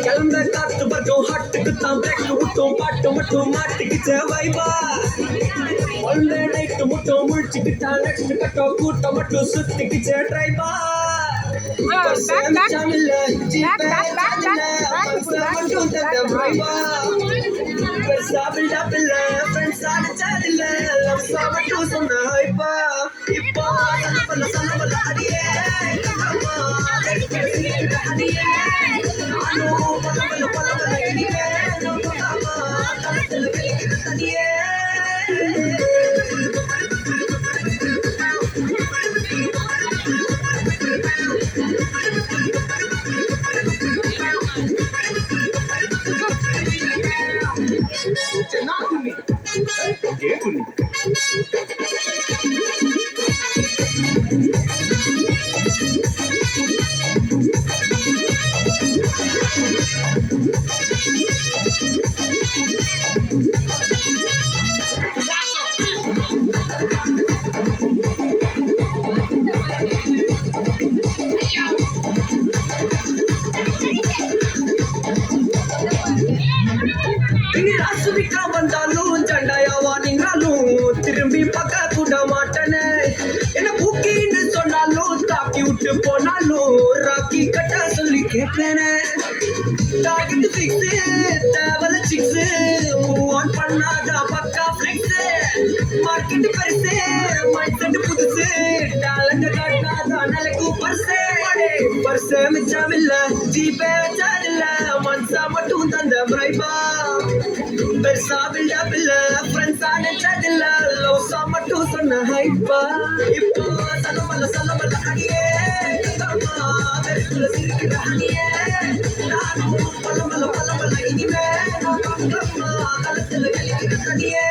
கிளம்ப காத்து பட்டும் ஹாட்டுக்கு தான் பிரேக் விட்டும் பாட்டு மட்டும் மாட்டிக்கிச்ச வைபா ஒன் டே நைட்டு மட்டும் முழிச்சுக்கிட்டா நெக்ஸ்ட் கட்டோ கூட்டம் மட்டும் சுத்திக்கிச்ச ட்ரைபா இப்போ ராசுவிக்கா வந்தாலும் சண்டையாவா நீங்களும் திரும்பி பார்க்க கூட மாட்டேன்னு என்ன பூக்கின்னு சொன்னாலும் தாக்கி விட்டு போனாலும் ராக்கி கட்ட சொல்லி கேட்பேனே டார்கெட் ஃபிக்ஸ் தேவல சிக்ஸ் மூவ் ஆன் பண்ணாதா பக்கா ஃபிக்ஸ் மார்க்கெட் பெருசு மைண்ட் செட் புதுசு டேலண்ட் காட்டாதா நாளைக்கு பர்சே மிச்சமில்ல ஜிபே வச்சாதில்ல மனசா மட்டும் தந்த பிரைபா பெருசா பில்டப் இல்ல ஃப்ரெண்ட்ஸா நினைச்சதில்ல லவ்ஸா மட்டும் சொன்ன ஹைப்பா இப்போ சலமல்ல அடியே வெறுக்குள்ள சிரிக்கிற அடியே நானும் பலமல்ல இனிமே காலத்துல கழிக்கிற அடியே